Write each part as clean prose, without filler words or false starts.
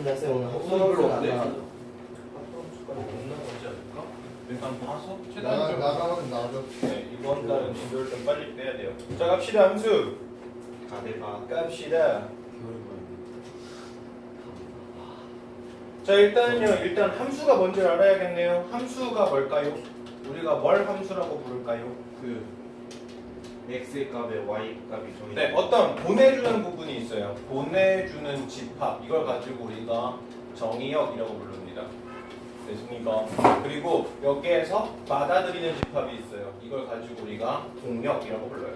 아닙니다 쌤. 오늘 별로 학부모는 안 없네. 나와요. 일단 봐서 나가면 나도. 네, 이번 달은 진도를 좀 빨리 빼야 돼요. 자, 갑시다. 함수. 갑시다. 자, 일단 함수가 뭔지를 알아야겠네요. 함수가 뭘까요? 우리가 뭘 함수라고 부를까요? 그 x의 값에 y 값이 정해져. 네, 어떤 보내주는 부분이 있어요. 보내주는 집합. 이걸 가지고 우리가 정의역이라고 부릅니다. 됐습니까? 그리고 여기에서 받아들이는 집합이 있어요. 이걸 가지고 우리가 동역이라고 불러요.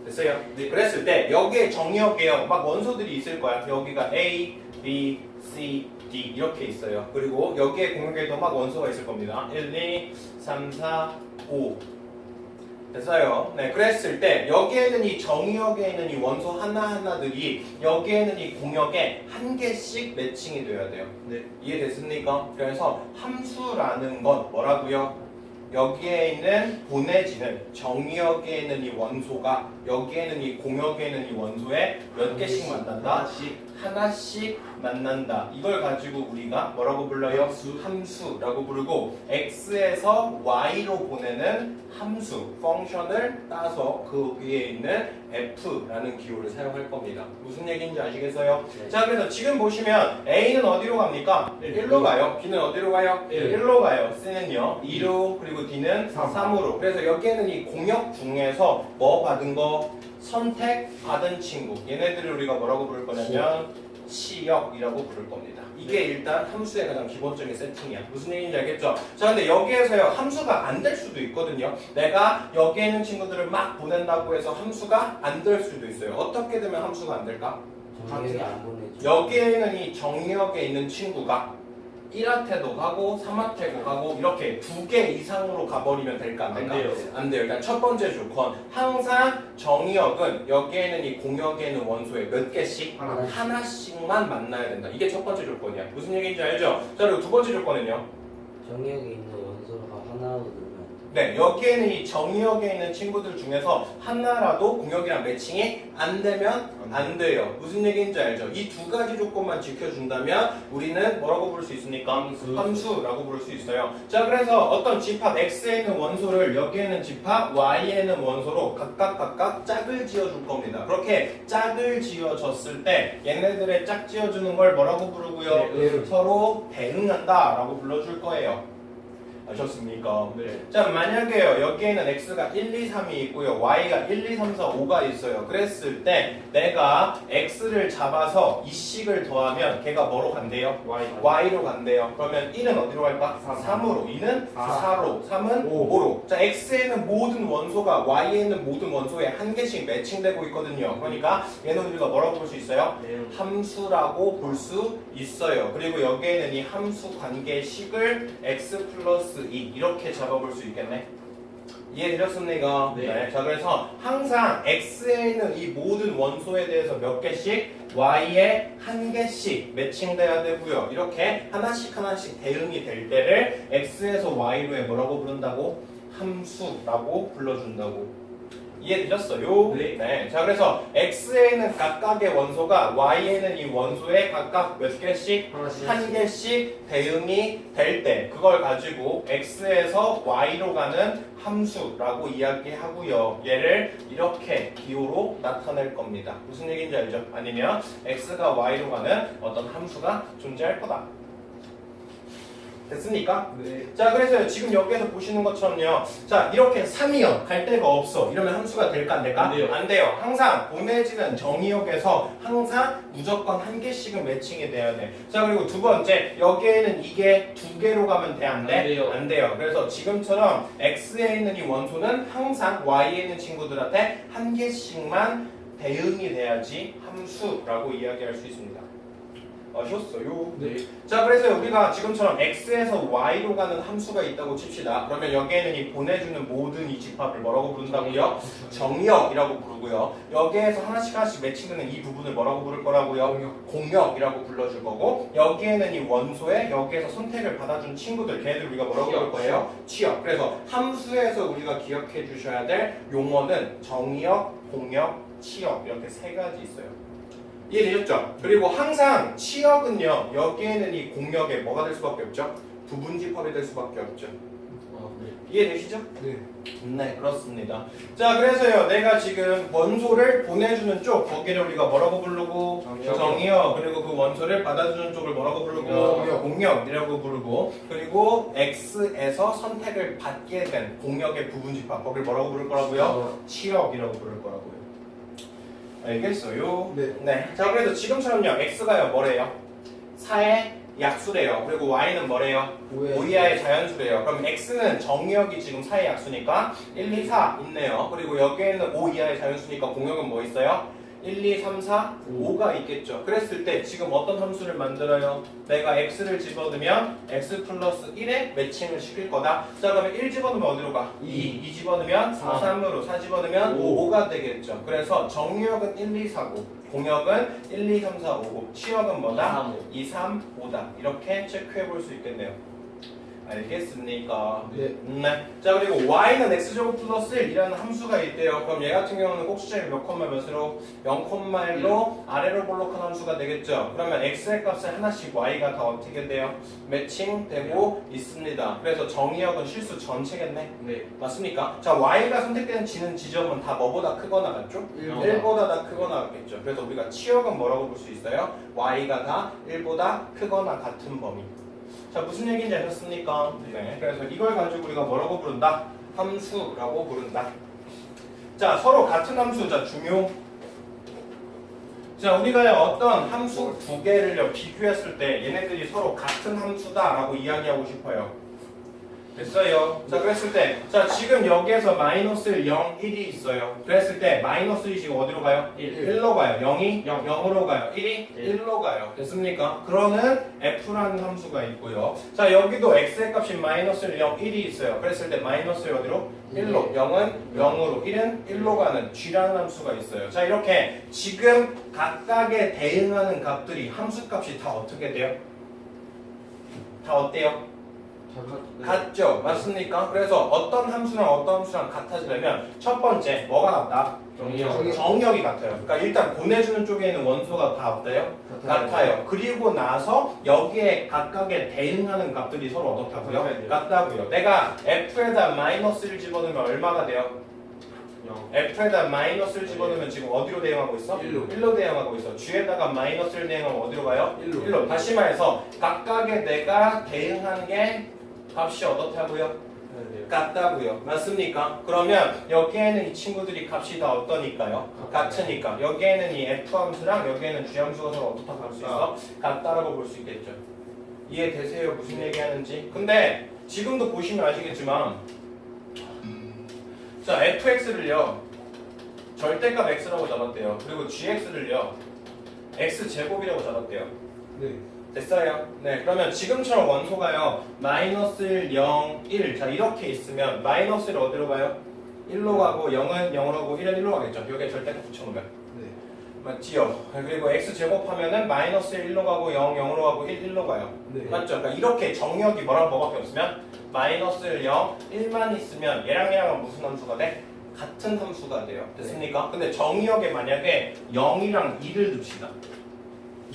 됐어요? 네. 그랬을 때 여기에 정의역이에요. 막 원소들이 있을 거야. 여기가 A, B, C, D 이렇게 있어요. 그리고 여기에 공역에도 막 원소가 있을 겁니다. 1, 2, 3, 4, 5 됐어요. 네, 그랬을 때 여기에는 이 정의역에 있는 이 원소 하나하나들이 여기에는 이 공역에 한 개씩 매칭이 돼야 돼요. 네. 이해됐습니까? 그래서 함수라는 건 뭐라고요? 여기에 있는 보내지는 정의역에 있는 이 원소가 여기에는 이 공역에 있는 이 원소에 몇 개씩 만난다? 하나씩 만난다. 이걸 가지고 우리가 뭐라고 불러요? 함수라고 부르고 x에서 y로 보내는 함수, 펑션을 따서 그 위에 있는 f라는 기호를 사용할 겁니다. 무슨 얘기인지 아시겠어요? 네. 자, 그래서 지금 보시면 a는 어디로 갑니까? 1로 가요. b는 어디로 가요? 1로 가요. c는요 2로, 그리고 d는 3으로. 그래서 여기에는 이 공역 중에서 뭐 받은 거? 선택 받은 친구. 얘네들을 우리가 뭐라고 부를 거냐면 시역이라고 부를 겁니다. 이게 일단 함수의 가장 기본적인 세팅이야. 무슨 얘기인지 알겠죠? 자, 근데 여기에서요 함수가 안 될 수도 있거든요. 내가 여기에 있는 친구들을 막 보낸다고 해서 함수가 안 될 수도 있어요. 어떻게 되면 함수가 안 될까? 정리역이 안 보내죠. 여기에 있는 이 정의역에 있는 친구가 1하태도 가고 3하태도 가고 이렇게 2개 이상으로 가버리면 될까 안 될까? 안 돼요. 안 돼요. 일단 첫 번째 조건, 항상 정의역은 여기에 있는 이 공역에 있는 원소에 몇 개씩? 하나씩만 만나야 된다. 이게 첫 번째 조건이야. 무슨 얘기인지 알죠? 자, 그리고 두 번째 조건은요. 정리역에 있는 원소가 하나로 늘면 네, 여기에는 이 정의역에 있는 친구들 중에서 하나라도 공역이랑 매칭이 안 되면 안 돼요. 무슨 얘기인지 알죠? 이 두 가지 조건만 지켜준다면 우리는 뭐라고 부를 수 있습니까? 함수라고 부를 수 있어요. 자, 그래서 어떤 집합 x에 있는 원소를 여기에 있는 집합 y에 있는 원소로 각각 짝을 지어줄 겁니다. 그렇게 짝을 지어줬을 때 얘네들의 짝 지어주는 걸 뭐라고 부르고요? 네. 서로 대응한다 라고 불러줄 거예요. 아셨습니까? 네. 자, 만약에요 여기에는 x가 1, 2, 3이 있고요 y가 1, 2, 3, 4, 5가 있어요. 그랬을 때 내가 x를 잡아서 이 식을 더하면 걔가 뭐로 간대요? y로 간대요. 그러면 1은 어디로 갈까? 3으로, 2는 4로, 3은 5로. 자, x에는 모든 원소가 y에 있는 모든 원소에 한 개씩 매칭되고 있거든요. 그러니까 얘는 우리가 뭐라고 볼 수 있어요? 함수라고 볼 수 있어요. 그리고 여기에는 이 함수 관계식을 x 플러스 2 이렇게 잡아볼 수 있겠네. 이해되셨습니까? 네. 자, 그래서 항상 x에 있는 이 모든 원소에 대해서 몇 개씩, y에 한 개씩 매칭돼야 되고요. 이렇게 하나씩 대응이 될 때를 x에서 y로 해 뭐라고 부른다고? 함수라고 불러준다고. 이해되셨어요? 네. 자, 그래서 x에는 각각의 원소가 y에는 이 원소에 각각 몇 개씩? 한 개씩 대응이 될 때 그걸 가지고 x에서 y로 가는 함수라고 이야기하고요. 얘를 이렇게 기호로 나타낼 겁니다. 무슨 얘기인지 알죠? 아니면 x가 y로 가는 어떤 함수가 존재할 거다. 됐습니까? 네. 자, 그래서 지금 여기에서 보시는 것처럼요. 자, 이렇게 3이요. 갈 데가 없어. 이러면 함수가 될까 안 될까? 안 돼요. 안 돼요. 항상 보내지는 정의역에서 항상 무조건 한 개씩은 매칭이 돼야 돼. 자, 그리고 두 번째, 여기에는 이게 두 개로 가면 돼? 안 돼? 안 돼요. 안 돼요. 그래서 지금처럼 x에 있는 이 원소는 항상 y에 있는 친구들한테 한 개씩만 대응이 돼야지 함수라고 이야기할 수 있습니다. 아셨어요? 네. 자, 그래서 우리가 지금처럼 x에서 y로 가는 함수가 있다고 칩시다. 그러면 여기에는 이 보내주는 모든 이 집합을 뭐라고 부른다고요? 정역이라고 부르고요. 여기에서 하나씩 매칭되는 이 부분을 뭐라고 부를 거라고요? 공역이라고 불러줄 거고, 여기에는 이 원소에 여기에서 선택을 받아준 친구들, 걔네들 우리가 뭐라고 부를 거예요? 취역. 그래서 함수에서 우리가 기억해 주셔야 될 용어는 정역, 공역, 취역 이렇게 세 가지 있어요. 이해되셨죠? 그리고 항상 치역은요 여기에는 이 공역에 뭐가 될 수밖에 없죠? 부분집합이 될 수밖에 없죠. 이해되시죠? 네. 네, 그렇습니다. 자, 그래서요, 내가 지금 원소를 보내주는 쪽, 거기를 우리가 뭐라고 부르고? 정의역. 그리고 그 원소를 받아주는 쪽을 뭐라고 부르고? 공역이라고 부르고. 그리고 X에서 선택을 받게 된 공역의 부분집합, 거기를 뭐라고 부를 거라고요? 치역이라고 부를 거라고요. 알겠어요? 네. 자, 그래서 지금처럼요, X가요, 뭐래요? 4의 약수래요. 그리고 Y는 뭐래요? 5이하의 자연수래요. 그럼 X는 정의역이 지금 4의 약수니까 1, 2, 4 있네요. 그리고 여기에는 5 이하의 자연수니까 공역은 뭐 있어요? 1, 2, 3, 4, 5가 있겠죠. 그랬을 때 지금 어떤 함수를 만들어요? 내가 X를 집어넣으면 X 플러스 1에 매칭을 시킬 거다. 자, 그러면 1 집어넣으면 어디로 가? 2 집어넣으면 4, 3으로 4 집어넣으면 5가 되겠죠. 그래서 정의역은 1, 2, 4, 5 공역은 1, 2, 3, 4, 5 치역은 뭐다? 2, 3, 5다. 이렇게 체크해 볼 수 있겠네요. 알겠습니까? 네. 자, 그리고 y는 x제곱 플러스 1이라는 함수가 있대요. 그럼 얘 같은 경우는 꼭지점이 몇 콤마 몇으로? 0,1로 아래로 볼록한 함수가 되겠죠. 그러면 x의 값을 하나씩 y가 다 어떻게 돼요? 매칭되고 있습니다. 그래서 정의역은 실수 전체겠네. 네. 맞습니까? 자, y가 선택되는 지점은 다 뭐보다 크거나 같죠? 1보다 다 크거나 같겠죠. 그래서 우리가 치역은 뭐라고 볼 수 있어요? y가 다 1보다 크거나 같은 범위. 자, 무슨 얘기인지 아셨습니까? 네. 그래서 이걸 가지고 우리가 뭐라고 부른다? 함수라고 부른다. 자, 서로 같은 함수. 자, 중요. 자, 우리가요 어떤 함수 두 개를요 비교했을 때 얘네들이 서로 같은 함수다라고 이야기하고 싶어요. 됐어요. 자, 그랬을 때, 자, 지금 여기에서 마이너스 0, 1이 있어요. 그랬을 때 마이너스 1이 지금 어디로 가요? 1로 가요. 0이 0으로 가요. 1이 1로 가요. 됐습니까? 그러는 f라는 함수가 있고요. 자, 여기도 x의 값이 마이너스 0, 1이 있어요. 그랬을 때 마이너스 어디로? 1로. 0은 0으로. 1은 1로 가는 g라는 함수가 있어요. 자, 이렇게 지금 각각에 대응하는 값들이 함수 값이 다 어떻게 돼요? 다 어때요? 같죠? 맞습니까? 그래서 어떤 함수랑 어떤 함수랑 같아지려면 첫 번째 뭐가 같다? 정의역이 같아요. 그러니까 일단 보내주는 쪽에 있는 원소가 다 어때요? 같아요. 그리고 나서 여기에 각각에 대응하는 값들이 서로 어떻다고요? 같다고요. 내가 f에다 마이너스를 집어넣으면 얼마가 돼요? f에다 마이너스를 집어넣으면 지금 어디로 대응하고 있어? 1로 대응하고 있어. g에다가 마이너스를 대응하면 어디로 가요? 1로. 다시 말해서 각각에 내가 대응하는 게 값이 어떻다고요? 같다고요. 맞습니까? 그러면 여기에는 이 친구들이 값이 다 어떠니까요? 같으니까. 여기에는 이 f 함수랑 여기에는 g 함수가 서로 어떻다고 할 수 있어? 같다라고 볼 수 있겠죠. 이해되세요? 무슨 얘기하는지? 근데 지금도 보시면 아시겠지만 자, fx를요 절대값 x라고 잡았대요. 그리고 gx를요 x제곱이라고 잡았대요. 네. 됐어요? 네, 그러면 지금처럼 원소가요 마이너스 1, 0, 1 자 이렇게 있으면 마이너스를 어디로 가요? 1로 가고 0은 0으로 가고 1은 1로 가겠죠. 여기에 절대값 붙여놓으면 네. 맞지요? 그리고 x제곱 하면은 마이너스 1로 가고 0, 0으로 가고 1, 1로 가요. 네. 맞죠? 그러니까 이렇게 정역이 뭐랑 뭐밖에 없으면 마이너스 1, 0, 1만 있으면 얘랑은 무슨 함수가 돼? 같은 함수가 돼요. 됐습니까? 근데 정역에 만약에 0이랑 2를 둡시다.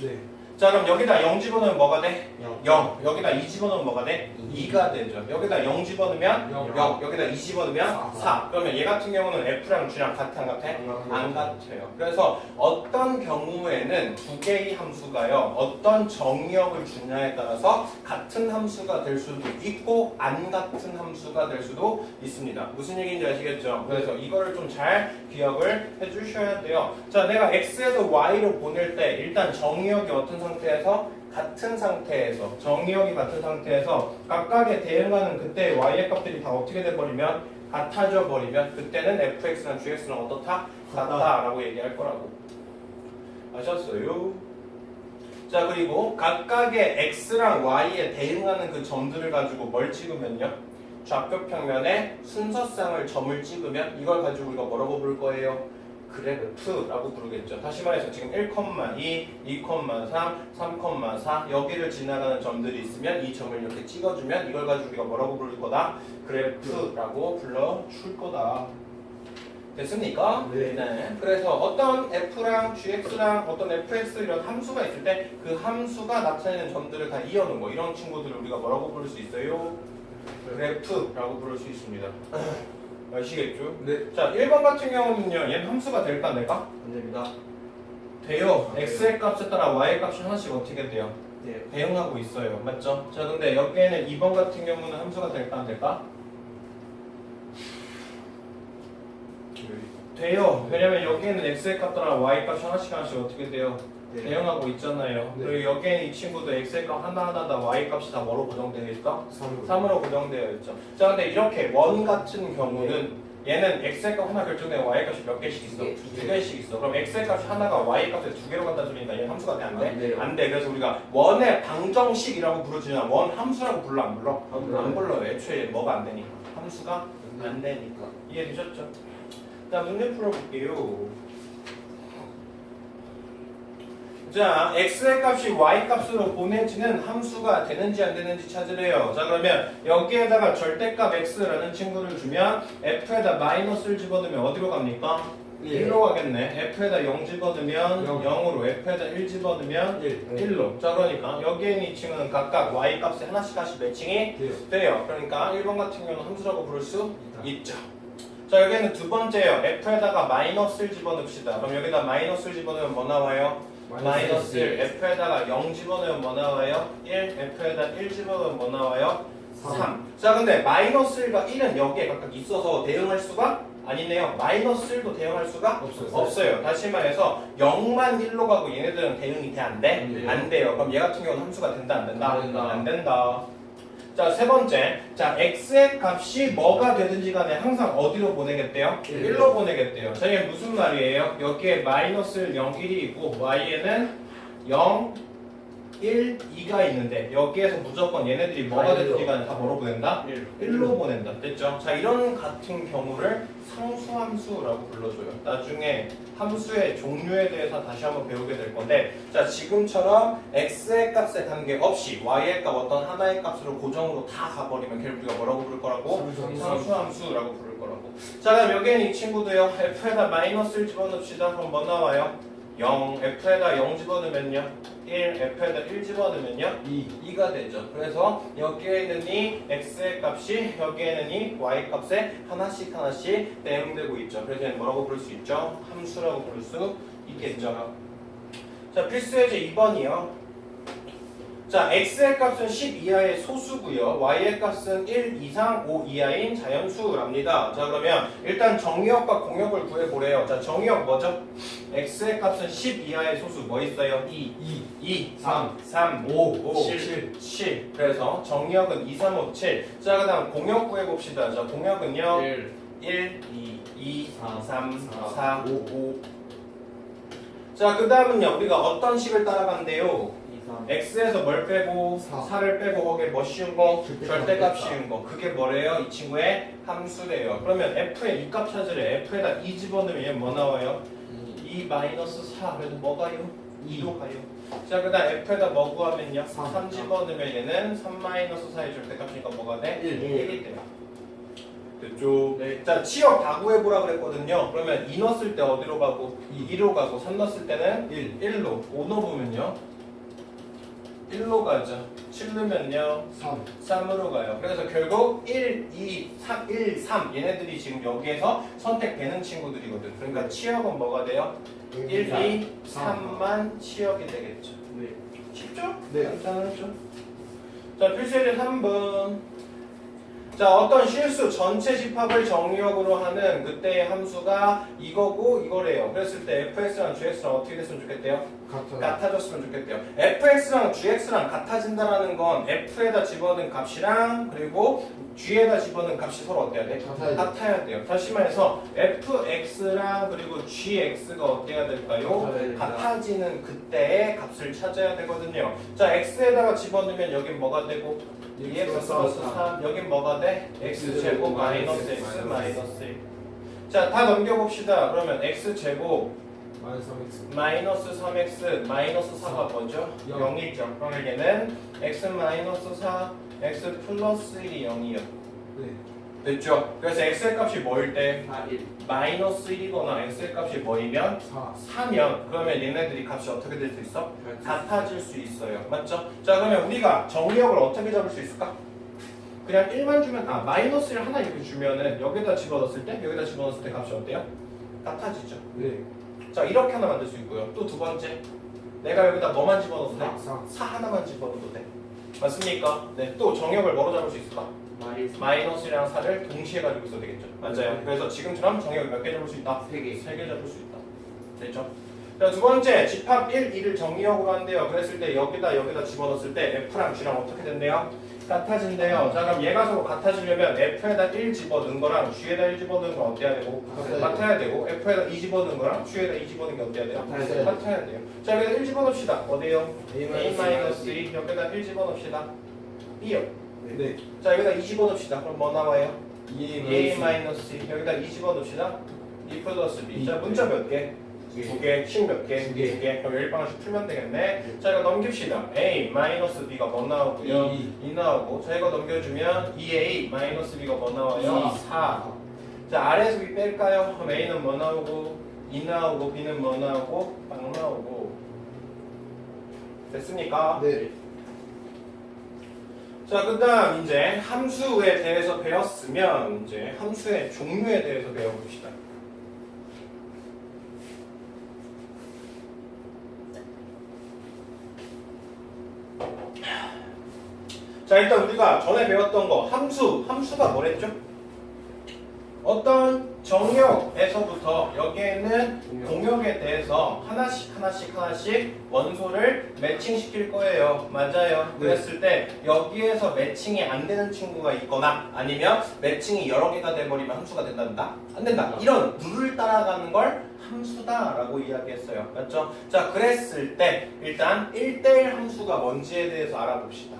네. 자, 그럼 여기다 0 집어넣으면 뭐가 돼? 0. 0. 여기다 2 집어넣으면 뭐가 돼? 2가 되죠. 여기다 0 집어넣으면 0. 여기다 2 집어넣으면 4. 그러면 얘 같은 경우는 F랑 G랑 같아 안 같아? 안 같아요. 그래서 어떤 경우에는 두 개의 함수가요. 어떤 정의역을 주냐에 따라서 같은 함수가 될 수도 있고 안 같은 함수가 될 수도 있습니다. 무슨 얘기인지 아시겠죠? 그래서 이거를 좀 잘 기억을 해주셔야 돼요. 자, 내가 X에서 Y로 보낼 때 일단 정의역이 어떤 상태에서? 같은 상태에서 정의역이 같은 상태에서 각각에 대응하는 그때 y의 값들이 다 어떻게 돼버리면 같아져 버리면 그때는 fx랑 gx는 어떻다? 같다라고 얘기할 거라고. 아셨어요? 자, 그리고 각각의 x랑 y에 대응하는 그 점들을 가지고 뭘 찍으면요? 좌표 평면에 순서상을 점을 찍으면 이걸 가지고 우리가 뭐라고 부를 거예요? 그래프라고 부르겠죠. 다시 말해서 지금 1,2, 2,3, 3,4 여기를 지나가는 점들이 있으면 이 점을 이렇게 찍어주면 이걸 가지고 우리가 뭐라고 부를 거다? 그래프라고 불러줄 거다. 됐습니까? 네. 그래서 어떤 f랑 gx랑 어떤 fx 이런 함수가 있을 때 그 함수가 나타내는 점들을 다 이어놓은 거 이런 친구들을 우리가 뭐라고 부를 수 있어요? 그래프라고 부를 수 있습니다. 아시겠죠? 네. 자, 1번 같은 경우는요. 얘는 함수가 될까 안 될까? 안 됩니다. 돼요. x의 값에 따라 y의 값이 하나씩 어떻게 돼요? 네. 대응하고 있어요. 맞죠? 자, 근데 여기에는 2번 같은 경우는 함수가 될까 안 될까? 돼요. 왜냐면 여기에는 x의 값 따라 y 값이 하나씩 어떻게 돼요? 네. 대응하고 있잖아요. 네. 그리고 여기에는 이 친구도 x의 값 하나하나다 y 값이 다 뭐로 고정되어 있어? 3으로 고정되어 있죠. 자, 근데 이렇게 원 같은 경우는 얘는 x의 값 하나 결정되면 y 값이 몇 개씩 있어? 두 개씩 있어. 그럼 x의 값이 하나가 y 값에 두 개로 간다 소리니까 얘는 함수가 돼? 안 돼? 안 돼요. 안 돼. 그래서 우리가 원의 방정식이라고 부르지만 원 함수라고 불러 안 불러? 안 불러요. 안 불러요. 애초에 뭐가 안 되니까. 함수가 안 되니까. 이해되셨죠? 자, 문제 풀어볼게요. 자, x의 값이 y 값으로 보내지는 함수가 되는지 안 되는지 찾으래요. 자, 그러면 여기에다가 절대값 x라는 친구를 주면 f에다 마이너스를 집어넣으면 어디로 갑니까? 1로 가겠네. f에다 0 집어넣으면 0으로, f에다 1 집어넣으면 1로. 자, 그러니까 여기에 있는 이 친구는 각각 y 값에 하나씩 매칭이 돼요. 그러니까 1번 같은 경우는 함수라고 부를 수 있죠. 자, 여기는 두 번째요. f에다가 마이너스를 집어넣읍시다. 그럼 여기다 마이너스를 집어넣으면 뭐 나와요? 마이너스 1. f에다가 0 집어넣으면 뭐 나와요? 1. f에다 1 집어넣으면 뭐 나와요? 3. 자, 근데 마이너스 1과 1은 여기에 각각 있어서 대응할 수가 아니네요. 마이너스 1도 대응할 수가 없어요. 다시 말해서 0만 1로 가고 얘네들은 대응이 돼? 안 돼? 안 돼요. 그럼 얘 같은 경우는 함수가 된다? 안 된다? 안 된다. 자, 세 번째. 자, x의 값이 뭐가 되든지 간에 항상 어디로 보내겠대요? 1로 보내겠대요. 자, 이게 무슨 말이에요? 여기에 마이너스 0, 1이 있고 y에는 0, 1, 2가 있는데 여기에서 무조건 얘네들이 뭐가 되든지 간에 다 뭐로 보낸다? 1로 보낸다. 됐죠? 자, 이런 같은 경우를 상수함수라고 불러줘요. 나중에 함수의 종류에 대해서 다시 한번 배우게 될 건데, 자, 지금처럼 x의 값에 관계없이 y의 값 어떤 하나의 값으로 고정으로 다 가버리면 걔를 우리가 뭐라고 부를 거라고? 상수함수라고 부를 거라고. 자, 그럼 여기에는 이 친구도요. f에다 마이너스를 집어넣읍시다. 그럼 뭐 나와요? 0, f에다 0 집어넣으면요 1, f에다 1 집어넣으면요 2가 되죠. 그래서 여기에 있는 이 x의 값이 여기에 있는 이 y 값에 하나씩 대응되고 있죠. 그래서 얘는 뭐라고 부를 수 있죠? 함수라고 부를 수 있겠죠. 자, 필수 예제 2번이요. 자, x의 값은 10 이하의 소수고요. y의 값은 1 이상 5 이하인 자연수랍니다. 자, 그러면 일단 정의역과 공역을 구해보래요. 자, 정의역 뭐죠? x의 값은 10 이하의 소수 뭐 있어요? 2, 3, 5, 7. 그래서 정의역은 2, 3, 5, 7. 자, 그 다음 공역 구해봅시다. 자, 공역은요. 1, 2, 3, 4, 5. 자, 그 다음은요. 우리가 어떤 식을 따라간대요? x에서 뭘 빼고 4를 빼고 거기에 뭐 씌운 거? 절대값 씌운 거. 그게 뭐래요? 이 친구의 함수래요. 그러면 f의 이 값 찾으래. f에다 2 집어넣으면 얘 뭐 나와요? 2 마이너스 4. 그래도 뭐 가요? 2로 가요. 자, 그 다음 f에다 뭐 구하면요? 3 집어넣으면 얘는 3 마이너스 4의 절대값이니까 뭐가 돼? 1이 돼요. 됐죠? 네. 자, 치역 다 구해보라 그랬거든요. 그러면 2 넣었을 때 어디로 가고? 2로 가고 3 넣었을 때는 1로. 5 넣어보면요? 1로 가죠. 7 넣으면요 3으로 가요. 그래서 결국 1, 2, 3, 1, 3 얘네들이 지금 여기에서 선택되는 친구들이거든. 그러니까 치역은 뭐가 돼요? 1, 2, 3만 치역이 되겠죠. 쉽죠? 간단하죠? 자, 필수예제 3번. 자, 어떤 실수 전체 집합을 정의역으로 하는 그때의 함수가 이거고 이거래요. 그랬을 때 fx랑 gx랑 어떻게 됐으면 좋겠대요? 같아졌으면 좋겠대요. fx랑 gx랑 같아진다라는 건 f에다 집어넣은 값이랑 그리고 g에다 집어넣은 값이 서로 어때야 돼? 같아야 돼요. 다시 말해서 fx랑 그리고 gx가 어때야 될까요? 같아지는 그때의 값을 찾아야 되거든요. 자, x에다가 집어넣으면 여긴 뭐가 되고 2x 플러스 3 여긴 뭐가 돼? x제곱 마이너스 x 마이너스 1. 자, 다 넘겨봅시다. 그러면 x제곱 마이너스 3x 마이너스 4가 뭐죠? 0이죠. 그러면 얘는 x 마이너스 4 x 플러스 1이 0이요. 됐죠? 그래서 x의 값이 뭐일 때? 4, 1, 마이너스 1이거나 x의 값이 뭐이면 4. 4면 그러면 얘네들이 값이 어떻게 될 수 있어? 같아질 수 있어요. 맞죠? 자 그러면 우리가 정리역을 어떻게 잡을 수 있을까? 그냥 1만 주면 마이너스를 하나 이렇게 주면은 여기다 집어넣었을 때 여기다 집어넣었을 때 값이 어때요? 같아지죠. 네. 자 이렇게 하나 만들 수 있고요. 또 두 번째 내가 여기다 뭐만 집어넣어도 돼? 4. 4 하나만 집어넣어도 돼. 맞습니까? 네. 또 정역을 뭐로 잡을 수 있을까? 마이너스랑 4를 동시에 가지고 있어야 되겠죠. 맞아요. 네. 그래서 지금처럼 정역을 몇 개 잡을 수 있다? 3개. 3개 잡을 수 있다. 됐죠? 자, 두 번째 집합 1, 2를 정의역으로 한대요. 그랬을 때 여기다 집어넣었을 때 F랑 G랑 어떻게 된대요? 같아진대요. 자 그럼 얘가 서로 같아지려면 F에다 1 집어넣은 거랑 G에다 1 집어넣은 건 어때야 되고? 같아야 되고 F에다 2 집어넣은 거랑 G에다 2 집어넣은 게 어때야 돼요? 같아야 돼요. 자 여기다 1 집어넣읍시다. 어디요? A-2 여기다 1 집어넣읍시다. B요. 네. 자 여기다 2 집어넣읍시다. 그럼 뭐 나와요? A-2. 여기다 2 집어넣읍시다. 2 플러스 B. 자 문자 몇 개? 2개, 식 몇 개? 두 개. 2개. 그럼 1방씩 풀면 되겠네. 자 이거 넘깁시다. A 마이너스 B가 뭐 나오고요? 2 나오고. 자 이거 넘겨주면 2A 마이너스 B가 뭐 나와요? 4. 자 아래에서 B 뺄까요? 그럼 A는 뭐 나오고? 2 나오고 B는 뭐 나오고? 빵 나오고. 됐습니까? 네. 자, 그다음 이제 함수에 대해서 배웠으면 이제 함수의 종류에 대해서 배워봅시다. 자, 일단 우리가 전에 배웠던 거 함수가 뭐랬죠? 어떤 정역에서부터 여기에는 공역에 대해서 하나씩 원소를 매칭시킬 거예요. 맞아요. 네. 그랬을 때 여기에서 매칭이 안 되는 친구가 있거나 아니면 매칭이 여러 개가 돼버리면 함수가 된다? 안 된다. 이런 룰을 따라가는 걸 함수다라고 이야기했어요. 맞죠? 자, 그랬을 때 일단 1대1 함수가 뭔지에 대해서 알아봅시다.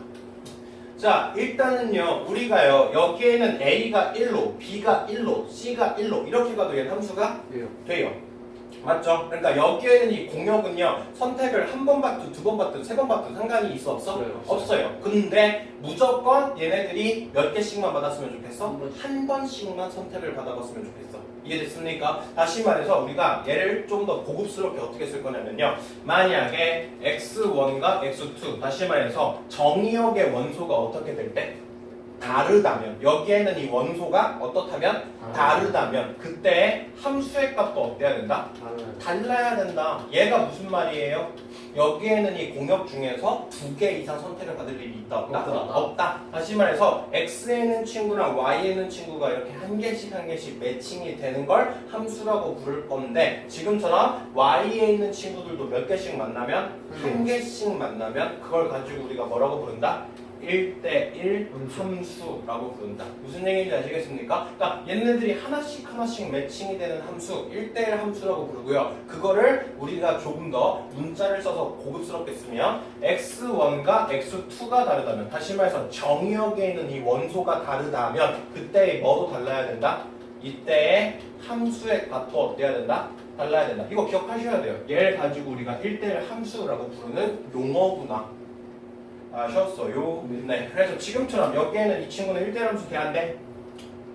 자, 일단은요, 우리가요, 여기에는 A가 1로, B가 1로, C가 1로, 이렇게 가도 얘는 함수가 돼요. 맞죠? 그러니까 여기에는 이 공역은요, 선택을 한 번 받든 두 번 받든 세 번 받든 상관이 있어, 없어? 없어요. 근데 무조건 얘네들이 몇 개씩만 받았으면 좋겠어? 한 번씩만 선택을 받아봤으면 좋겠어. 이해됐습니까? 다시 말해서 우리가 얘를 좀 더 고급스럽게 어떻게 쓸 거냐면요. 만약에 x1과 x2 다시 말해서 정의역의 원소가 어떻게 될 때? 다르다면 여기에는 이 원소가 어떻다면? 다르다면 그때 함수의 값도 어때야 된다? 달라야 된다. 얘가 무슨 말이에요? 여기에는 이 공역 중에서 2개 이상 선택을 받을 일이 있다 없다? 없다. 다시 말해서 x에 있는 친구랑 y에 있는 친구가 이렇게 한 개씩 매칭이 되는 걸 함수라고 부를 건데 지금처럼 y에 있는 친구들도 몇 개씩 만나면 한 개씩 만나면 그걸 가지고 우리가 뭐라고 부른다? 1대1 함수라고 부른다. 무슨 얘기인지 아시겠습니까? 그러니까 얘네들이 하나씩 매칭이 되는 함수 1대1 함수라고 부르고요. 그거를 우리가 조금 더 문자를 써서 고급스럽게 쓰면 x1과 x2가 다르다면 다시 말해서 정의역에 있는 이 원소가 다르다면 그때 뭐도 달라야 된다? 이때의 함수의 값도 어때야 된다? 달라야 된다. 이거 기억하셔야 돼요. 얘를 가지고 우리가 1대1 함수라고 부르는 용어구나. 아셨어요? 네. 그래서 지금처럼 여기에는 이 친구는 1대1 함수 돼야 돼?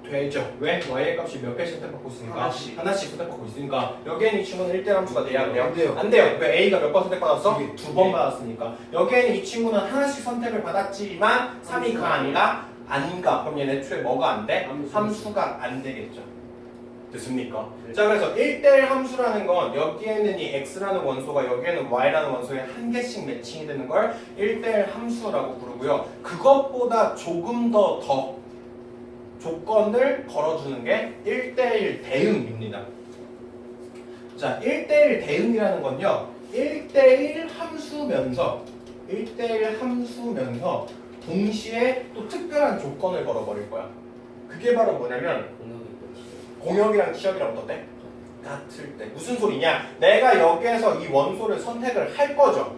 되죠. 왜? y의 값이 몇 개씩 선택받고 있으니까? 하나씩 선택받고 있으니까 여기에는 이 친구는 1대1 함수가 돼야 안 돼요? 안 돼요. 안 돼요. 왜? a가 몇 번 선택받았어? 두 개. 2번 받았으니까. 여기에는 이 친구는 하나씩 선택을 받았지만 3이 가 아니라 안 가. 그럼 얘는 애초에 뭐가 안 돼? 함수가 안 되겠죠. 됐습니까? 자, 그래서 1대1 함수라는 건 여기에는 이 x라는 원소가 여기에는 y라는 원소에 한 개씩 매칭이 되는 걸 1대1 함수라고 부르고요. 그것보다 조금 더 조건을 걸어주는 게 1대1 대응입니다. 자, 1대1 대응이라는 건요. 1대1 함수면서 동시에 또 특별한 조건을 걸어버릴 거야. 그게 바로 뭐냐면 공역이랑 치역이랑 어떨 때? 같을 때. 무슨 소리냐? 내가 여기에서 이 원소를 선택을 할 거죠.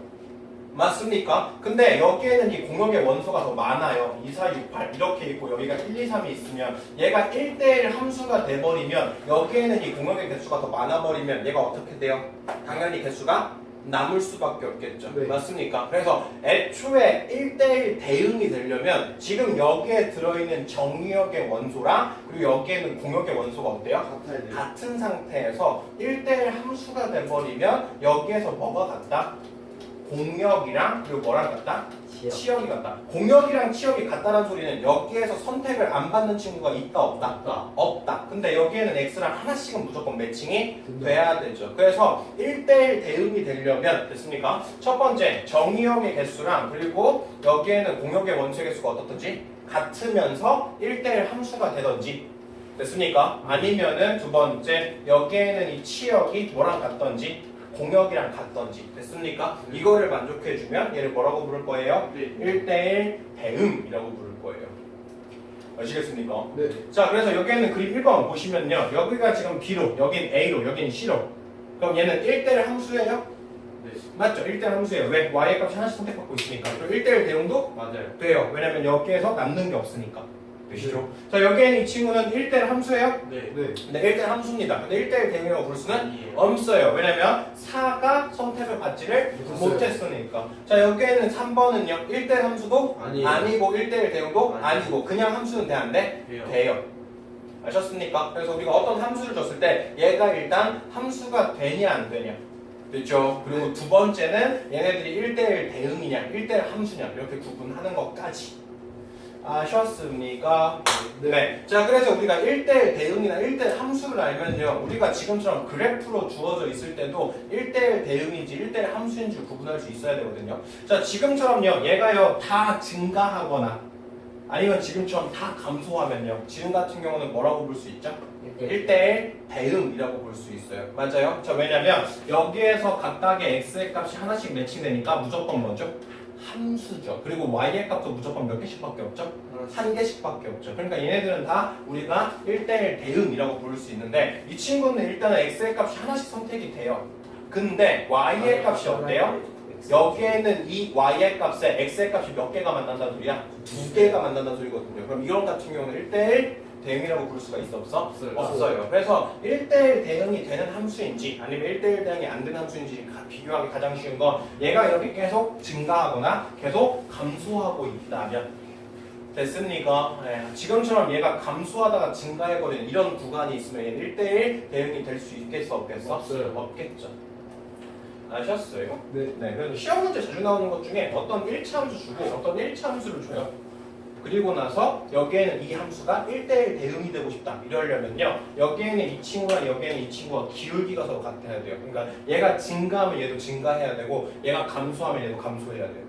맞습니까? 근데 여기에는 이 공역의 원소가 더 많아요. 2, 4, 6, 8 이렇게 있고 여기가 1, 2, 3이 있으면 얘가 1대1 함수가 돼버리면 여기에는 이 공역의 개수가 더 많아버리면 얘가 어떻게 돼요? 당연히 개수가 남을 수밖에 없겠죠. 네. 맞습니까? 그래서 애초에 1대1 대응이 되려면 지금 여기에 들어있는 정의역의 원소랑 그리고 여기에는 공역의 원소가 어때요? 같아야 돼요. 같은 상태에서 1대1 함수가 돼버리면 여기에서 뭐가 같다? 공역이랑 그리고 뭐랑 같다? 치역. 치역이 같다. 공역이랑 치역이 같다는 소리는 여기에서 선택을 안 받는 친구가 있다 없다? 없다. 없다. 근데 여기에는 x랑 하나씩은 무조건 매칭이 돼야 되죠. 그래서 1대1 대응이 되려면 됐습니까? 첫 번째 정의역의 개수랑 그리고 여기에는 공역의 원소의 개수가 어떻든지 같으면서 1대1 함수가 되던지 됐습니까? 아니면은 두 번째 여기에는 이 치역이 뭐랑 같던지 공역이랑 같던지 됐습니까? 이거를 만족해주면 얘를 뭐라고 부를 거예요? 네. 1대1 대응이라고 부를 거예요. 아시겠습니까? 네. 자, 그래서 여기에는 그림 1번 보시면요. 여기가 지금 B로, 여긴 A로, 여긴 C로. 그럼 얘는 1대1 함수예요? 네. 맞죠? 1대1 함수예요. 왜? Y의 값이 하나씩 선택받고 있으니까. 그럼 1대1 대응도 맞아요. 돼요. 왜냐면 여기에서 남는 게 없으니까. 되시죠? 자, 여기에는 이 친구는 1대1 함수예요? 네. 근데 1대1 함수입니다. 근데 1대1 대응이라고 부를 수는 아니에요. 없어요. 왜냐면 4가 선택을 받지를 못했어요. 못했으니까. 자, 여기에는 3번은요. 1대1 함수도 아니에요. 아니고 1대1 대응도 아니에요. 아니고 그냥 함수는 돼 안 돼? 돼요. 돼요. 아셨습니까? 그래서 우리가 어떤 함수를 줬을 때 얘가 일단 함수가 되냐 안 되냐. 됐죠? 그리고 두 번째는 얘네들이 1대1 대응이냐 1대1 함수냐 이렇게 구분하는 것까지. 아셨습니까? 네. 자, 그래서 우리가 1대1 대응이나 1대1 함수를 알면요. 우리가 지금처럼 그래프로 주어져 있을 때도 1대1 대응인지 1대1 함수인지 구분할 수 있어야 되거든요. 자, 지금처럼요. 얘가요. 다 증가하거나 아니면 지금처럼 다 감소하면요. 지금 같은 경우는 뭐라고 볼 수 있죠? 1대1 대응이라고 볼 수 있어요. 맞아요? 자, 왜냐면 여기에서 각각의 x의 값이 하나씩 매칭되니까 무조건 뭐죠? 함수죠. 그리고 y의 값도 무조건 몇 개씩밖에 없죠? 한 개씩밖에 없죠. 그러니까 얘네들은 다 우리가 1대1 대응이라고 부를 수 있는데 이 친구는 일단은 x의 값이 하나씩 선택이 돼요. 근데 y의 값이 어때요? 여기에는 이 y의 값에 x의 값이 몇 개가 만난다는 소리야? 두 개가 만난다는 소리거든요. 그럼 이런 같은 경우는 1대1 대응이라고 부를 수가 있어 없어? 없어요. 없어요. 그래서 1대1 대응이 되는 함수인지 아니면 1대1 대응이 안 되는 함수인지 비교하기 가장 쉬운 건 얘가 이렇게 계속 증가하거나 계속 감소하고 있다면 됐습니까? 네. 지금처럼 얘가 감소하다가 증가해버리는 이런 구간이 있으면 얘는 1대1 대응이 될 수 있겠어 없겠어? 없어요. 없겠죠. 아셨어요? 네. 네. 그래서 시험 문제 자주 나오는 것 중에 어떤 1차 함수 주고 어떤 1차 함수를 줘요. 그리고 나서 여기에는 이 함수가 1대1 대응이 되고 싶다 이러려면요 여기에는 이 친구와 여기에는 이 친구가 기울기가 서로 같아야 돼요. 그러니까 얘가 증가하면 얘도 증가해야 되고 얘가 감소하면 얘도 감소해야 돼요.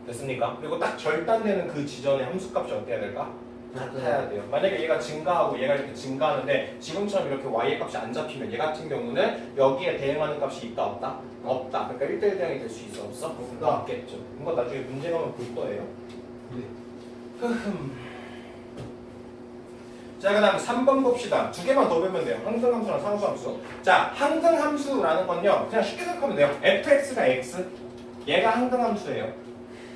됐습니까? 그리고 딱 절단되는 그 지점의 함수값이 어때야 될까? 같아야 돼요. 만약에 얘가 증가하고 얘가 이렇게 증가하는데 지금처럼 이렇게 y의 값이 안 잡히면 얘 같은 경우는 여기에 대응하는 값이 있다 없다? 없다. 그러니까 1대1 대응이 될 수 있어 없어? 없겠죠. 이거 나중에 문제 가면 볼 거예요. 네. 자, 그 다음 3번 봅시다. 두 개만 더 배우면 돼요. 항등함수랑 상수함수. 자, 항등함수라는 건요 그냥 쉽게 생각하면 돼요. fx가 x 얘가 항등함수예요.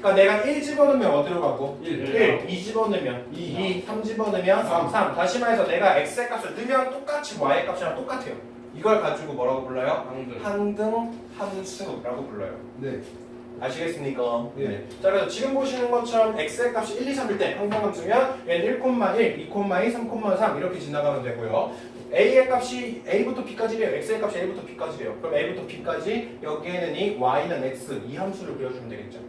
그러니까 내가 1 집어넣으면 어디로 가고? 1 2 집어넣으면 2 3 집어넣으면 3 다시 말해서 내가 x의 값을 넣으면 똑같이 y의 값이랑 똑같아요. 이걸 가지고 뭐라고 불러요? 항등함수라고 불러요. 네. 아시겠습니까? 네. 자, 그래서 지금 보시는 것처럼 x의 값이 1, 2, 3일 때 항등함수면 얘는 1,1, 2,2, 3,3 이렇게 지나가면 되고요. a의 값이 a부터 b까지래요. x의 값이 a부터 b까지래요. 그럼 a부터 b까지 여기에는 이 y는 x 이 함수를 그려주면 되겠죠.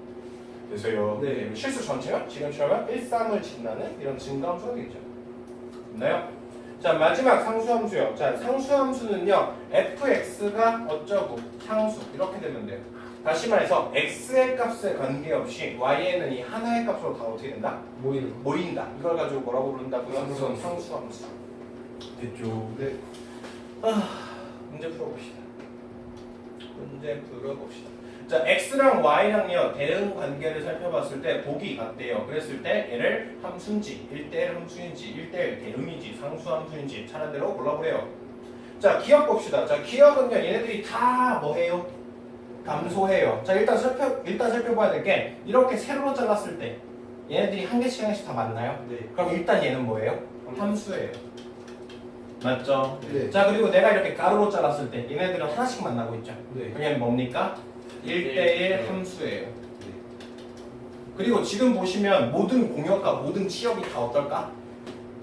그래서요. 네. 실수 전체요. 지금처럼 1, 3을 지나는 이런 증가함수가 되겠죠. 됐나요? 자, 마지막 상수함수요. 자, 상수함수는요. fx가 어쩌고 상수 이렇게 되면 돼요. 다시 말해서 x의 값에 관계없이 y에는 이 하나의 값으로 다 어떻게 된다? 모인다. 이걸 가지고 뭐라고 부른다고요? 상수함수. 상수함수. 됐죠. 네. 문제 풀어봅시다. 문제 풀어봅시다. 자, x랑 y랑요 대응 관계를 살펴봤을 때 보기 같대요. 그랬을 때 얘를 함수인지 1대1 함수인지 1대1 대응인지 상수함수인지 차례 대로 골라보래요. 자, 기억 봅시다. 자, 기억은요 얘네들이 다 뭐해요? 감소해요. 자, 일단 살펴봐야 될 게 이렇게 세로로 잘랐을 때 얘네들이 한 개씩 다 맞나요? 네. 그럼 일단 얘는 뭐예요? 함수예요. 맞죠? 네. 자, 그리고 내가 이렇게 가로로 잘랐을 때 얘네들은 하나씩 만나고 있죠. 네. 그럼 얘는 뭡니까? 1대1 함수예요. 그리고 지금 보시면 모든 공역과 모든 치역이 다 어떨까?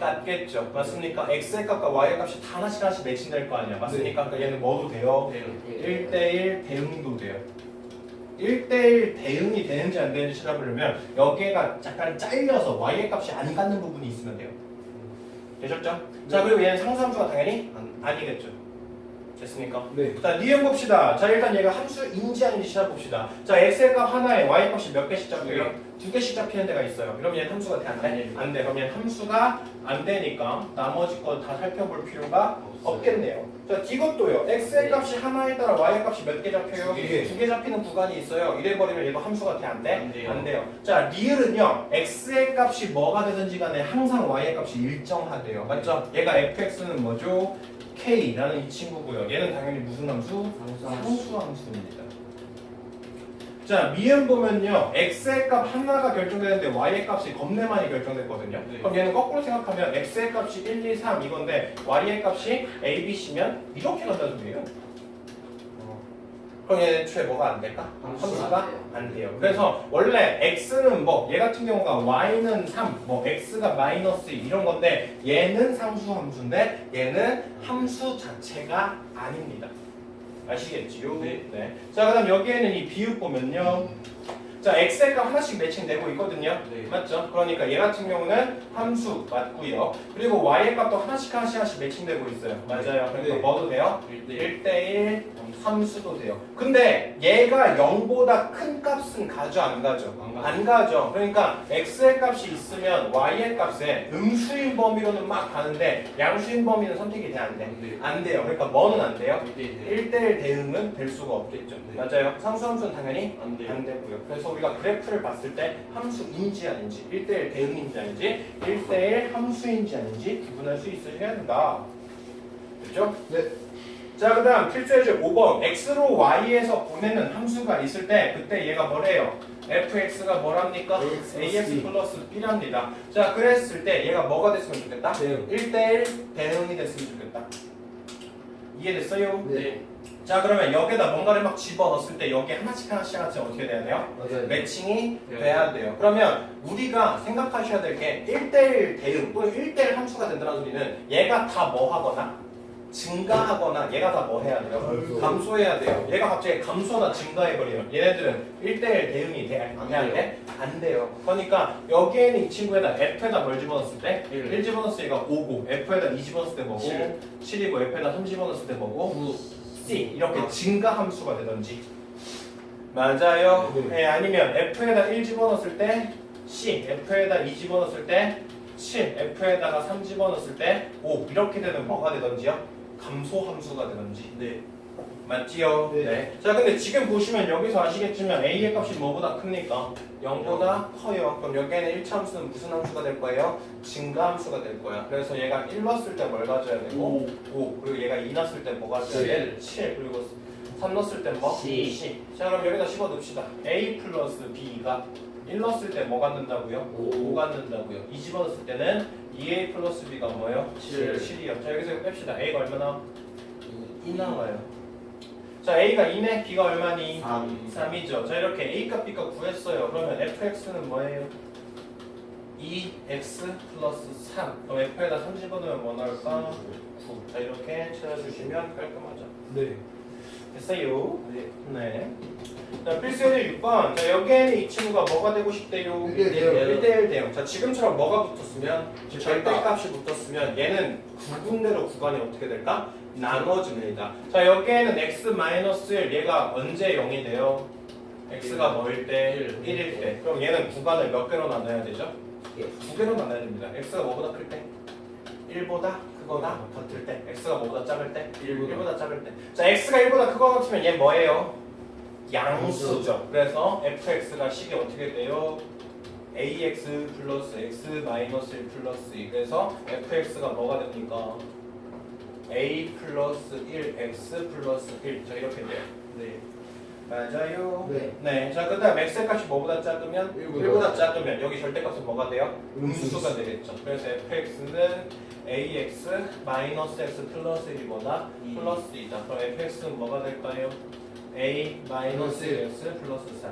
같겠죠. 맞습니까? x의 값과 y의 값이 다 하나씩 하나씩 매칭될 거 아니야. 맞습니까? 그러니까 얘는 뭐도 돼요? 1대1 대응도 돼요. 1대1 대응이 되는지 안 되는지 찾아보려면 여기가 약간 잘려서 y의 값이 안 갖는 부분이 있으면 돼요. 되셨죠? 자, 그리고 얘는 상수함수가 당연히 아니겠죠. 됐습니까? 네. 자, 니은 봅시다. 자, 일단 얘가 함수인지 아닌지 찾아봅시다. 자, x의 값 하나에 y 값이 몇 개씩 잡혀요? 두 개씩 잡히는 데가 있어요. 그럼 얘는 함수가 돼? 안 돼? 안 돼. 그럼 얘는 함수가 안 되니까 나머지 거 다 살펴볼 필요가 없겠네요. 자, 이것도요. x의 값이 하나에 따라 y의 값이 몇 개 잡혀요? 두 개 잡히는 구간이 있어요. 이래버리면 얘도 함수가 돼? 안 돼? 안 돼요. 안 돼요. 자, 리을은요. x의 값이 뭐가 되든지 간에 항상 y의 값이 일정하대요. 맞죠? 얘가 fx는 뭐죠? k라는 이 친구고요. 얘는 당연히 무슨 함수? 상수함수입니다. 자, 미음 보면요. x의 값 하나가 결정되는데 y의 값이 겁내 많이 결정됐거든요. 네. 그럼 얘는 거꾸로 생각하면 x의 값이 1, 2, 3 이건데 y의 값이 a, b, c면 이렇게 간다는 소리예요. 그럼 얘는 애초에 뭐가 안 될까? 함수가 안 돼요. 그래서 원래 x는 뭐 얘 같은 경우가 y는 3, 뭐 x가 마이너스 2 이런 건데 얘는 상수 함수인데 얘는 함수 자체가 아닙니다. 아시겠지요? 네. 자, 그다음 여기에는 이 비읍 보면요. 자, x의 값 하나씩 매칭되고 있거든요. 네. 맞죠? 그러니까 얘 같은 경우는 함수 맞고요. 그리고 y의 값도 하나씩 매칭되고 있어요. 맞아요. 그러니까 네. 뭐도 돼요? 1대1 1대1 함수도 돼요. 근데 얘가 0보다 큰 값은 가져 안 가죠? 안 가죠. 그러니까 x의 값이 있으면 y의 값에 음수인 범위로는 막 가는데 양수인 범위는 선택이 돼? 안 돼? 안 돼요. 그러니까 뭐는 안 돼요? 1대1 대응은 될 수가 없겠죠. 네. 맞아요. 상수함수는 당연히 안 돼요. 안 되고요. 그래서 우리가 그래프를 봤을 때 함수인지 아닌지 1대1 대응인지 아닌지 1대1 함수인지 아닌지 구분할 수 있으셔야 된다. 됐죠? 네. 자, 그 다음 필수예제 5번 x로 y에서 보내는 함수가 있을 때 그때 얘가 뭐래요? fx가 뭐랍니까? ax 플러스 b랍니다. 자, 그랬을 때 얘가 뭐가 됐으면 좋겠다? 대응. 1대1 대응이 됐으면 좋겠다. 이해됐어요? 네. 자, 그러면 여기다 뭔가를 막 집어넣었을 때 여기 하나씩 어떻게 돼야 돼요? 맞아요. 매칭이 돼야 돼요. 그러면 우리가 생각하셔야 될 게 1대1 대응 또는 1대1 함수가 된다는 소리는 얘가 다 뭐 하거나 증가하거나 얘가 다 뭐 해야 돼요? 감소해야 돼요. 얘가 갑자기 감소나 증가해버리면 얘네들은 1대1 대응이 돼? 안 돼? 안 돼요. 그러니까 여기에는 이 친구에다 f에다 뭘 집어넣었을 때? 1 집어넣었을 때 얘가 5고 f에다 2 집어넣었을 때 뭐고? 7이고 f에다 3 집어넣었을 때 뭐고? C 이렇게 증가 함수가 되든지 맞아요. 네, 아니면 F에다 1 집어넣었을 때 C, F에다 2 집어넣었을 때 7, F에다가 3 집어넣었을 때 5 이렇게 되면 뭐가 되든지요? 감소 함수가 되든지 네. 맞지요? 네. 자, 근데 지금 보시면 여기서 아시겠지만 A의 값이 뭐보다 큽니까? 0보다 커요. 그럼 여기에는 1차 함수는 무슨 함수가 될 거예요? 증가 함수가 될 거야. 그래서 얘가 1 넣었을 때 뭘 가져야 되고 5. 그리고 얘가 2 넣었을 때 뭐 가져야 돼? 7. 그리고 3 넣었을 때 뭐? C. 자, 그럼 여기다 집어넣읍시다. A 플러스 B가 1 넣었을 때 뭐 갖는다고요? 5 갖는다고요. 2 집어넣었을 때는 2A 플러스 B가 뭐예요? 7이요. 자, 여기서 이거 뺍시다. A가 얼마나? 2 나와요. 자, A가 2네? B가 얼마니? 3이죠. 자, 이렇게 A 값 B 값 구했어요. 그러면 fx는 뭐예요? 2x 플러스 3. 그럼 f에다 3 집어넣으면 뭐 나올까? 9. 자, 이렇게 찾아주시면 깔끔하죠. 네. 됐어요? 네. 자, 필수예제 6번. 자, 여기에는 이 친구가 뭐가 되고 싶대요? 1대1 1대1 대응. 자, 지금처럼 뭐가 붙었으면 절대값이 붙었으면 얘는 구분대로 구간이 어떻게 될까? 나눠집니다. 자, 여기에는 x-1 얘가 언제 0이 돼요? x가 뭐일 때? 1일 때. 그럼 얘는 구간을 몇 개로 나눠야 되죠? 두 개로 나눠야 됩니다. x가 뭐보다 클 때? 1보다 크거나 같을 때. x가 뭐보다 작을 때? 1보다 작을 때. 자, x가 1보다 크거나 같으면 얘 뭐예요? 양수죠. 그래서 fx가 식이 어떻게 돼요? ax 플러스 x 마이너스 1 플러스 2. 그래서 fx가 뭐가 됩니까? a 플러스 1 x 플러스 1. 자, 이렇게 돼요. 네. 맞아요. 네. 자, 그다음 x의 값이 뭐보다 작으면 1보다 작으면 여기 절대값은 뭐가 돼요? 음수가 되겠죠. 그래서 fx는 ax 마이너스 x 플러스 1이거나 플러스 2다. 그럼 fx는 뭐가 될까요? A 마이너스 1x 플러스 4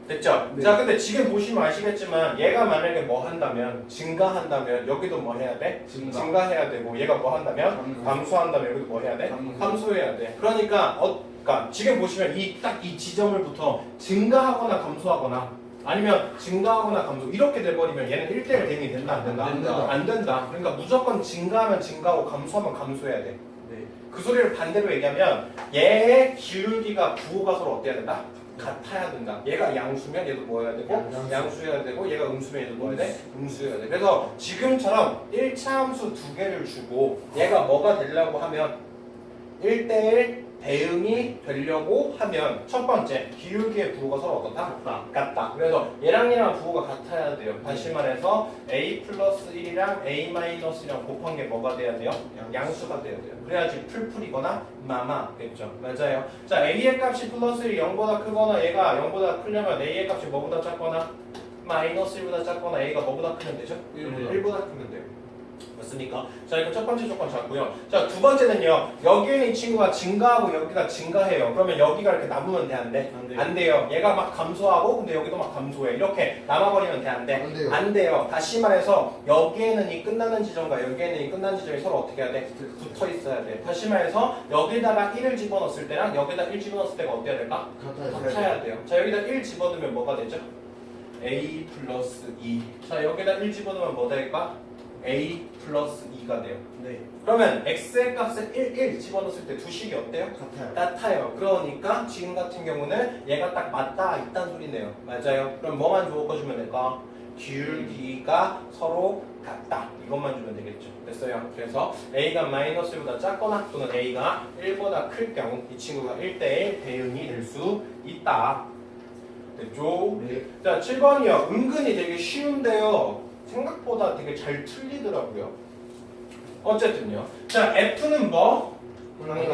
됐죠? 네. 자 근데 지금 보시면 아시겠지만 얘가 만약에 뭐 한다면 증가한다면 여기도 뭐 해야 돼? 증가해야 되고 얘가 뭐 한다면 감소한다면 여기도 뭐 해야 돼? 감소해야 돼. 그러니까 그러니까 지금 보시면 딱 이 지점을부터 증가하거나 감소하거나 아니면 증가하거나 감소 이렇게 돼버리면 얘는 1대1 대응이 된다 안 된다? 안 된다. 안 된다. 그러니까 무조건 증가하면 증가하고 감소하면 감소해야 돼. 네. 그 소리를 반대로 얘기하면 얘의 기울기가 부호가 서로 어때야 된다? 같아야 된다. 얘가 양수면 얘도 뭐 해야 되고 양수해야 되고 얘가 음수면 얘도 뭐 해야 돼? 음수해야 돼. 그래서 지금처럼 1차 함수 두 개를 주고 얘가 뭐가 되려고 하면 1대1 대응이 되려고 하면 첫 번째 기울기의 부호가 서로 어떻다? 같다. 그래서 얘랑 얘랑 부호가 같아야 돼요. 다시 말해서 a 플러스 1이랑 a 마이너스 1이랑 곱한 게 뭐가 돼야 돼요? 양수가 돼야 돼요. 그래야지 풀풀이거나 마마겠죠. 맞아요. 자 a의 값이 플러스 1이 0보다 크거나 얘가 0보다 크려면 a의 값이 뭐보다 작거나 마이너스 1보다 작거나 a가 뭐보다 크면 되죠? 1보다 크면 돼요. 맞습니까? 자 이거 첫 번째 조건 잡고요. 자 두 번째는요. 여기 있는 이 친구가 증가하고 여기가 증가해요. 그러면 여기가 이렇게 남으면 돼? 안 돼? 안 돼요. 얘가 막 감소하고 근데 여기도 막 감소해. 이렇게 남아버리면 돼? 안 돼? 안 돼요. 안 돼요. 다시 말해서 여기에는 이 끝나는 지점과 여기에는 이 끝나는 지점이 서로 어떻게 해야 돼? 붙어 있어야 돼. 다시 말해서 여기다가 1을 집어넣었을 때랑 여기다 1 집어넣었을 때가 어때야 될까? 같아야 돼요. 자 여기다 1 집어넣으면 뭐가 되죠? a 플러스 2. 자 여기다 1 집어넣으면 뭐 될까? a 플러스 2가 돼요. 네. 그러면 x의 값을 1 집어넣었을 때 두 식이 어때요? 같아요. 같아요. 그러니까 지금 같은 경우는 얘가 딱 맞다 있다는 소리네요. 맞아요. 그럼 뭐만 주어주면 될까? 기울기가 서로 같다. 이것만 주면 되겠죠. 됐어요. 그래서 a가 마이너스 1보다 작거나 또는 a가 1보다 클 경우 이 친구가 1대1 대응이 될 수 있다. 됐죠? 네. 자 7번이요. 은근히 되게 쉬운데요. 생각보다 되게 잘 틀리더라고요. 어쨌든요. 자 f는 뭐?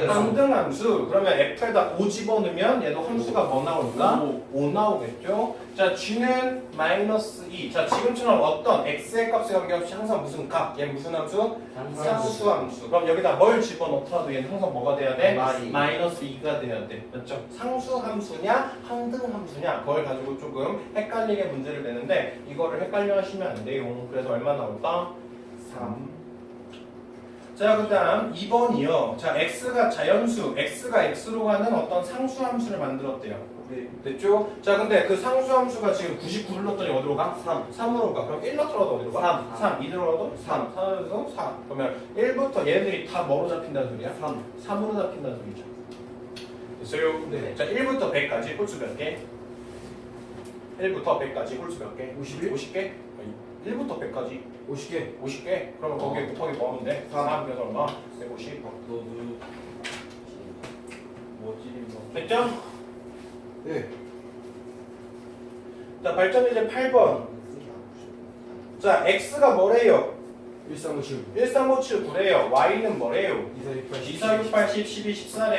항등함수. 그러면 f에다 5 집어넣으면 얘도 함수가 뭐 나올까? 5 나오겠죠. 자 g는 마이너스 2. 자 지금처럼 어떤 x의 값에 관계없이 항상 무슨 값? 얘 무슨 함수? 상수함수. 그럼 여기다 뭘 집어넣더라도 얘는 항상 뭐가 돼야 돼? 마이너스 2가 돼야 돼. 맞죠? 상수함수냐 항등함수냐 그걸 가지고 조금 헷갈리게 문제를 내는데 이거를 헷갈려 하시면 안 돼요. 그래서 얼마 나올까? 3. 자, 그 다음 2번이요. 자, x가 자연수, x가 x로 가는 어떤 상수함수를 만들었대요. 네. 됐죠? 자, 근데 그 상수함수가 지금 99를 넣었더니 어디로 가? 3으로 가. 그럼 1 넣더라도 어디로 가? 3. 2 들어가도 3. 3에서 4. 그러면 1부터 얘네들이 다 뭐로 잡힌다는 소리야? 3으로 잡힌다는 소리죠. 됐어요? 네. 자, 1부터 100까지 홀수 몇 개? 1부터 100까지 홀수 몇 개? 51? 50개? 1부터 100까지 50개. 50개? 그러면 거기에 곱하기 뭐 하면 돼? 3. 그래서 얼마? 150. 됐죠? 네. 자, 발전 이제 8번. 자, x가 뭐래요? 1357. 1357 9래요. y는 뭐래요? 2468. 24, 6, 80, 12, 14래요.